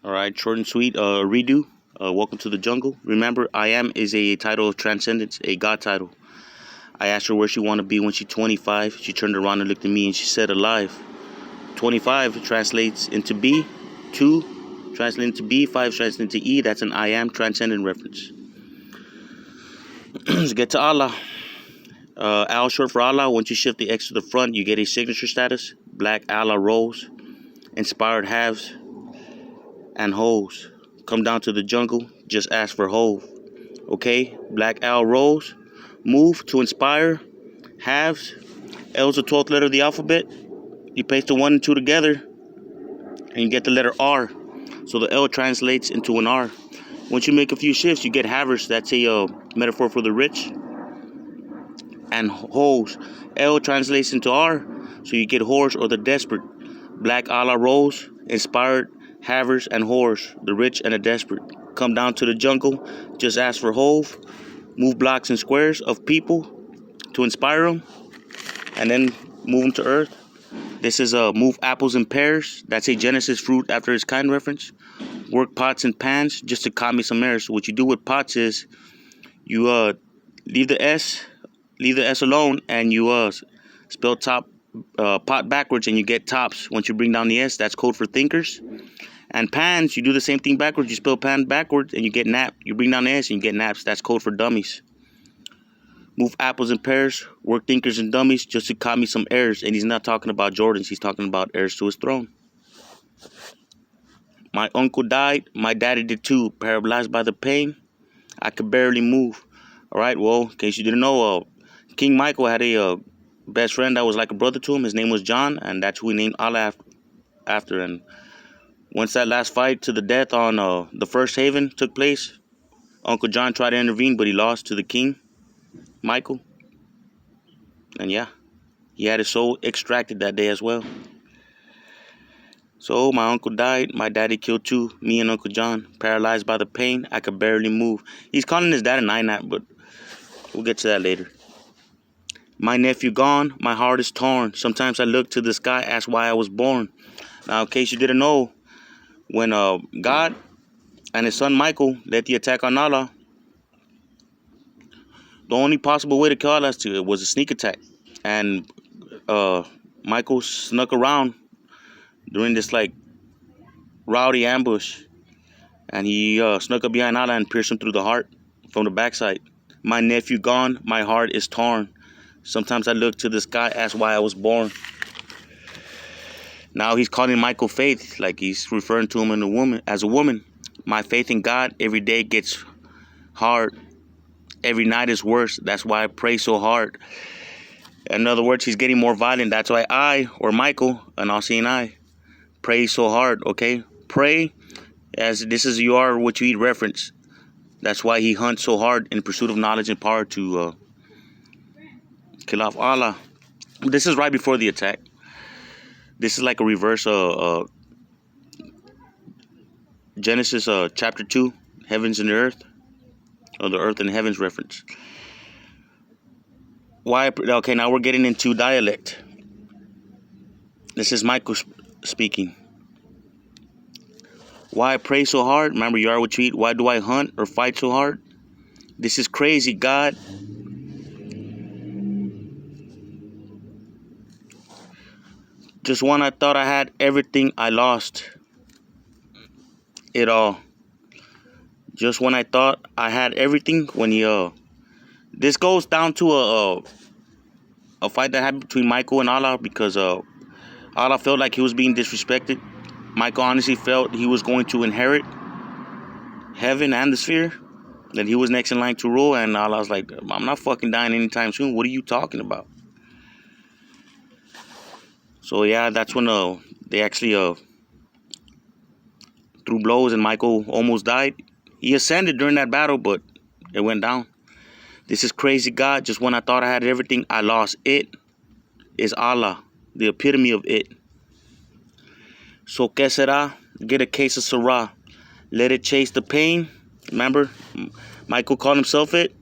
All right, short and sweet. Redo. Welcome to the jungle. Remember, I am is a title of transcendence, a God title. I asked her where she wanted to be when she's 25. She turned around and looked at me and she said, alive. 25 translates into B. 2 translates into B. 5 translates into E. That's an I am transcendent reference. Let's get to Allah. Al short for Allah. Once you shift the X to the front, you get a signature status. Black Allah rose. Inspired halves and hoes. Come down to the jungle, just ask for hove. Okay, Black Al rose. Move to inspire. Halves. L's the 12th letter of the alphabet. You paste the 1 and 2 together, and you get the letter R. So the L translates into an R. Once you make a few shifts, you get havers. That's a metaphor for the rich. And hoes. L translates into R, so you get whores or the desperate. Black Allah rose, inspired, havers, and whores, the rich and the desperate. Come down to the jungle, just ask for hove. Move blocks and squares of people to inspire them, and then move them to earth. This is move apples and pears. That's a Genesis fruit after its kind reference. Work pots and pans just to caught me some airs. So what you do with pots is you leave the S alone, and you spell top pot backwards, and you get tops. Once you bring down the S, that's code for thinkers. And pans, you do the same thing backwards. You spell pan backwards, and you get nap. You bring down the S, and you get naps. That's code for dummies. Move apples and pears, work thinkers and dummies, just to caught me some heirs. And he's not talking about Jordans. He's talking about heirs to his throne. My uncle died. My daddy did too. Paralyzed by the pain, I could barely move. All right, well, in case you didn't know, King Michael had a best friend that was like a brother to him. His name was John, and that's who he named Allah after. And once that last fight to the death on the first haven took place, Uncle John tried to intervene, but he lost to the king, Michael. And yeah, he had his soul extracted that day as well. So my uncle died. My daddy killed too. Me and Uncle John, paralyzed by the pain, I could barely move. He's calling his dad a nine-nap, but we'll get to that later. My nephew gone, my heart is torn. Sometimes I look to the sky, ask why I was born. Now, in case you didn't know, when God and his son Michael led the attack on Allah, the only possible way to kill Allah was a sneak attack. And Michael snuck around during this like rowdy ambush, and he snuck up behind Allah and pierced him through the heart from the backside. My nephew gone, my heart is torn. Sometimes I look to the sky, ask why I was born. Now he's calling Michael Faith, like he's referring to him as a woman. My faith in God every day gets hard. Every night is worse. That's why I pray so hard. In other words, he's getting more violent. That's why I, or Michael, an all-seeing eye, pray so hard, okay? Pray as this is you are what you eat reference. That's why he hunts so hard in pursuit of knowledge and power to kill off Allah. This is right before the attack. This is like a reverse Genesis chapter 2, heavens and the earth, or the earth and heavens reference. Why? Okay, now we're getting into dialect. This is Michael speaking. Why I pray so hard? Remember, you are what you eat. Why do I hunt or fight so hard? This is crazy, God. Just when I thought I had everything, I lost it all. Just when I thought I had everything, when he this goes down to a fight that happened between Michael and Allah, because Allah felt like he was being disrespected. Michael honestly felt he was going to inherit heaven and the sphere, that he was next in line to rule, and Allah was like, I'm not fucking dying anytime soon. What are you talking about? So yeah, that's when they actually threw blows, and Michael almost died. He ascended during that battle, but it went down. This is crazy, God. Just when I thought I had everything, I lost. It is Allah, the epitome of it. So que será? Get a case of Syrah. Let it chase the pain. Remember, Michael called himself it,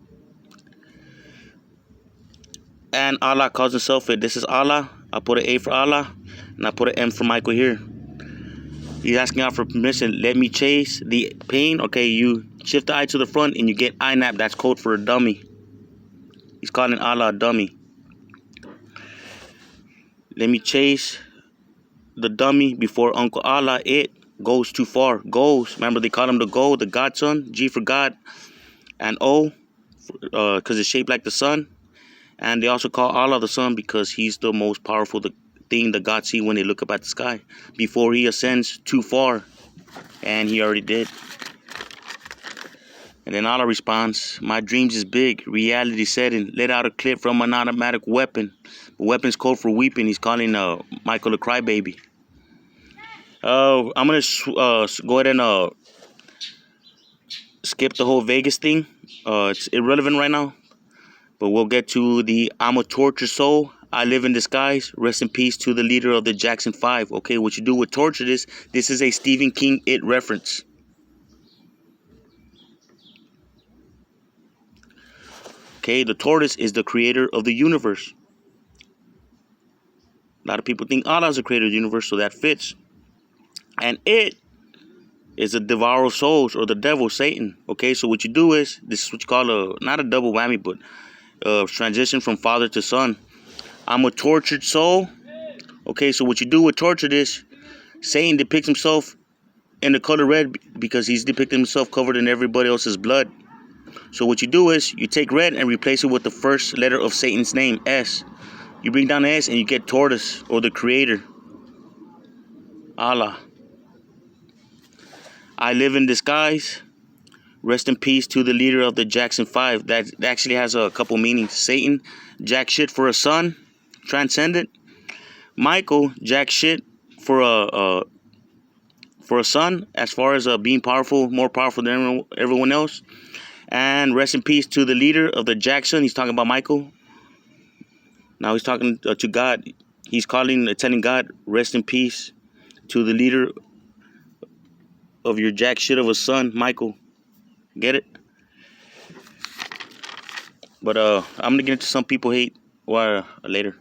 and Allah calls himself it. This is Allah. I put an A for Allah, and I put an M for Michael here. He's asking out for permission. Let me chase the pain. Okay, you shift the I to the front and you get INAP. That's code for a dummy. He's calling Allah a dummy. Let me chase the dummy before Uncle Allah. It goes too far. Goes. Remember they call him the Go, the Godson. G for God. And O, because it's shaped like the sun. And they also call Allah the sun because he's the most powerful thing the gods see when they look up at the sky. Before he ascends too far. And he already did. And then Allah responds, my dreams is big, reality setting, let out a clip from an automatic weapon. The weapon's code for weeping. He's calling Michael a crybaby. I'm going to go ahead and skip the whole Vegas thing. It's irrelevant right now. But we'll get to the I'm a tortured soul, I live in disguise, rest in peace to the leader of the Jackson 5. Okay, what you do with torture this is a Stephen King It reference. Okay, the tortoise is the creator of the universe. A lot of people think Allah is the creator of the universe, so that fits. And it is a devourer of souls, or the devil, Satan. Okay, so what you do is, this is what you call not a double whammy, but transition from father to son. I'm a tortured soul. Okay, so what you do with torture is, Satan depicts himself in the color red because he's depicting himself covered in everybody else's blood. So what you do is, you take red and replace it with the first letter of Satan's name, S. You bring down the S and you get tortoise, or the creator, Allah. I live in disguise. Rest in peace to the leader of the Jackson 5. That actually has a couple meanings. Satan, jack shit for a son, transcendent. Michael, jack shit for a son, as far as being powerful, more powerful than everyone else. And rest in peace to the leader of the Jackson. He's talking about Michael. Now he's talking to God. He's telling God, rest in peace to the leader of your jack shit of a son, Michael. Get it? But I'm gonna get into some people hate later.